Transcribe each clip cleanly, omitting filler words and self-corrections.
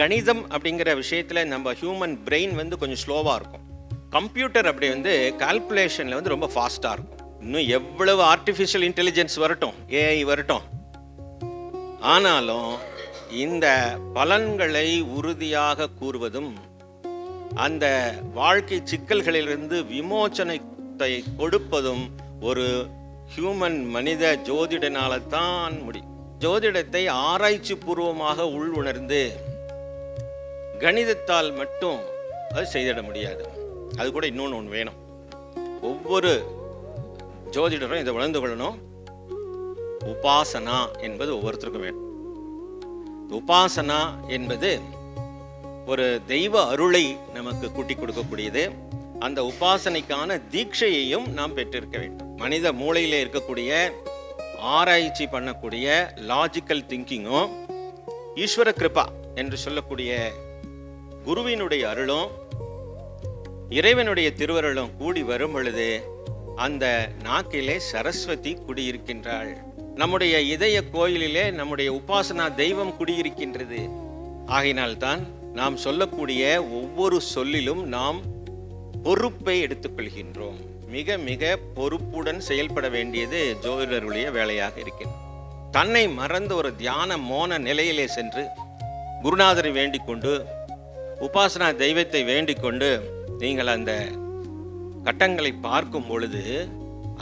கணிதம் அப்படிங்கிற விஷயத்தில் நம்ம ஹியூமன் பிரெயின் கொஞ்சம் ஸ்லோவாக இருக்கும். கம்ப்யூட்டர் அப்படி கால்குலேஷனில் ரொம்ப ஃபாஸ்ட்டாக இருக்கும். இன்னும் எவ்வளவு ஆர்டிஃபிஷியல் இன்டெலிஜென்ஸ் வரட்டும், ஏஐ வரட்டும், ஆனாலும் இந்த பலன்களை உறுதியாக கூறுவதும் அந்த வாழ்க்கை சிக்கல்களிலிருந்து விமோச்சனத்தை கொடுப்பதும் ஒரு மனித ஜோதிடனால தான் முடியும். ஜோதிடத்தை ஆராய்ச்சி பூர்வமாக உள்உணர்ந்து கணிதத்தால் மட்டும் அது செய்திட முடியாது. அது கூட இன்னொன்று வேணும். ஒவ்வொரு ஜோதிடரும் இதை உணர்ந்து கொள்ளணும். உபாசனா என்பது ஒவ்வொருத்தருக்கும் வேணும். உபாசனா என்பது ஒரு தெய்வ அருளை நமக்கு கூட்டி கொடுக்கக்கூடியது. அந்த உபாசனைக்கான தீட்சையையும் நாம் பெற்றிருக்க வேண்டும். மனித மூளையிலே இருக்கக்கூடிய ஆராய்ச்சி பண்ணக்கூடிய லாஜிக்கல் திங்கிங்கும் ஈஸ்வர கிருபா என்று சொல்லக்கூடிய குருவினுடைய அருளும் இறைவனுடைய திருவருளும் கூடி வரும் பொழுது அந்த நாக்கிலே சரஸ்வதி குடியிருக்கின்றாள். நம்முடைய இதய கோயிலிலே நம்முடைய உபாசனா தெய்வம் குடியிருக்கின்றது. ஆகையினால்தான் நாம் சொல்லக்கூடிய ஒவ்வொரு சொல்லிலும் நாம் பொறுப்பை எடுத்துக்கொள்கின்றோம். மிக மிக பொறுப்புடன் செயல்பட வேண்டியது ஜோதிடர்களுடைய வேலையாக இருக்கிறது. தன்னை மறந்து ஒரு தியான மோன நிலையிலே சென்று குருநாதரை வேண்டிக் கொண்டு உபாசனா தெய்வத்தை வேண்டிக் கொண்டு நீங்கள் அந்த கட்டங்களை பார்க்கும் பொழுது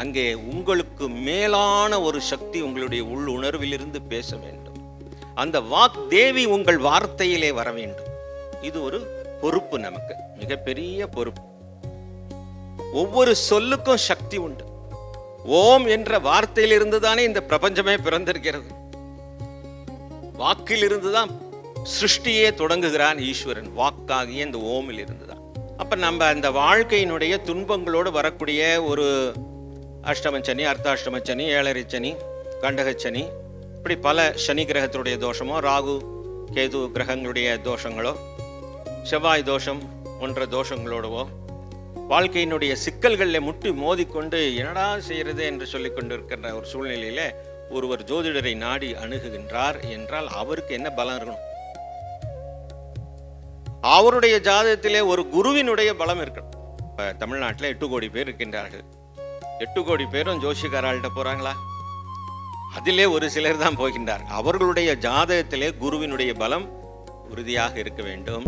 அங்கே உங்களுக்கு மேலான ஒரு சக்தி உங்களுடைய உள் உணர்விலிருந்து பேச வேண்டும். அந்த வாக் தேவி உங்கள் வார்த்தையிலே வர வேண்டும். இது ஒரு பொறுப்பு, நமக்கு மிகப்பெரிய பொறுப்பு. ஒவ்வொரு சொல்லுக்கும் சக்தி உண்டு. ஓம் என்ற வார்த்தையிலிருந்து தானே இந்த பிரபஞ்சமே பிறந்திருக்கிறது. வாக்கிலிருந்து தான் சிருஷ்டியே தொடங்குகிறான் ஈஸ்வரன். வாக்காகிய இந்த ஓமில் இருந்துதான். அப்ப நம்ம அந்த வாழ்க்கையினுடைய துன்பங்களோடு வரக்கூடிய ஒரு அஷ்டமச்சனி, அர்த்தாஷ்டமச்சனி, ஏழரை சனி, கண்டகச்சனி, இப்படி பல சனி கிரகத்துடைய தோஷமோ, ராகு கேது கிரகங்களுடைய தோஷங்களோ, செவ்வாய் தோஷம் போன்ற தோஷங்களோடவோ வாழ்க்கையினுடைய சிக்கல்களில் முட்டி மோதிக்கொண்டு என்னடா செய்கிறது என்று சொல்லி கொண்டிருக்கின்ற ஒரு சூழ்நிலையில ஒருவர் ஜோதிடரை நாடி அணுகுகின்றார் என்றால் அவருக்கு என்ன பலம் இருக்கணும்? அவருடைய ஜாதகத்திலே ஒரு குருவினுடைய பலம் இருக்கணும். இப்போ தமிழ்நாட்டில் 8 கோடி பேர் இருக்கின்றார்கள். 8 கோடி பேரும் ஜோசியக்காரர்கிட்ட போறாங்களா? அதிலே ஒரு சிலர் தான் போகின்றார். அவர்களுடைய ஜாதகத்திலே குருவினுடைய பலம் உறுதியாக இருக்க வேண்டும்.